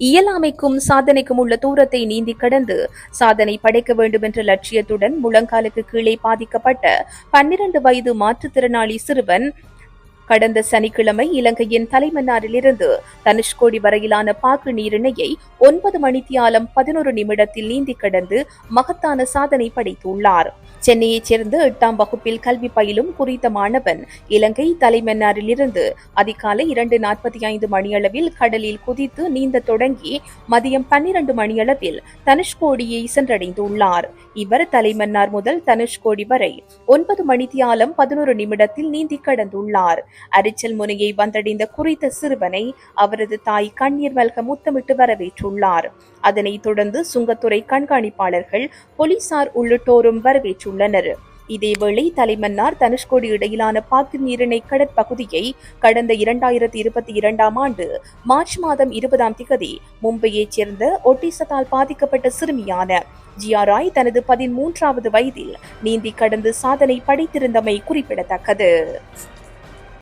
இயலாமைக்கும் சாதனைக்கும் உள்ள தூரத்தை நீந்தி கடந்து சாதனை படைக்க வேண்டும் என்ற லட்சியத்துடன் முழங்காலுக்கு கீழே பாதிக்கப்பட்ட 12 வயது மாற்றுத்திறனாளி சிறுவன் கடந்த சனிக்கிழமை இலங்கையின் தலைமன்னாரிலிருந்து தனுஷ்கோடி வரையிலான பாக்கு நீரிணையை 9 மணித்தியாலம் 11 நிமிடத்தில் நீந்தி கடந்து மகத்தான சாதனை படைத்துள்ளார். சென்னையைச் சேர்ந்த 8ஆம் வகுப்பில் கல்வி பயிலும் குறித்த மாணவன் இலங்கை தலைமன்னாரிலிருந்து அதிகாலை 2:45 மணியளவில் கடலில் குதித்து நீந்த தொடங்கி மதியம் 12 மணியளவில் தனுஷ்கோடியை சென்றடைந்துள்ளார். இவர் தலைமன்னார் முதல் தனுஷ்கோடி வரை 9 மணித்தியாலம் 11 நிமிடத்தில் நீந்தி கடந்துள்ளார். அரிச்சல் முனையை வந்தடைந்த குறித்த சிறுவனை அவரது தாய் கண்ணீர் மல்க முத்தமிட்டு வரவேற்றுள்ளார். அதனைத் தொடர்ந்து சுங்கத்துறை கண்காணிப்பாளர்கள், போலீசார் உள்ளிட்டோரும் வரவேற்றுள்ளனர். இதேவேளை தலைமன்னார் தனுஷ்கோடி இடையிலான பாக்கு நீரிணை கடற்பகுதியை கடந்த 2022ஆம் ஆண்டு மார்ச் மாதம் 20ஆம் திகதி மும்பையைச் சேர்ந்த ஒட்டிசத்தால் பாதிக்கப்பட்ட சிறுமியான ஜியாராய் தனது 13வது வயதில் நீந்தி கடந்து சாதனை படைத்திருந்தமை குறிப்பிடத்தக்கது.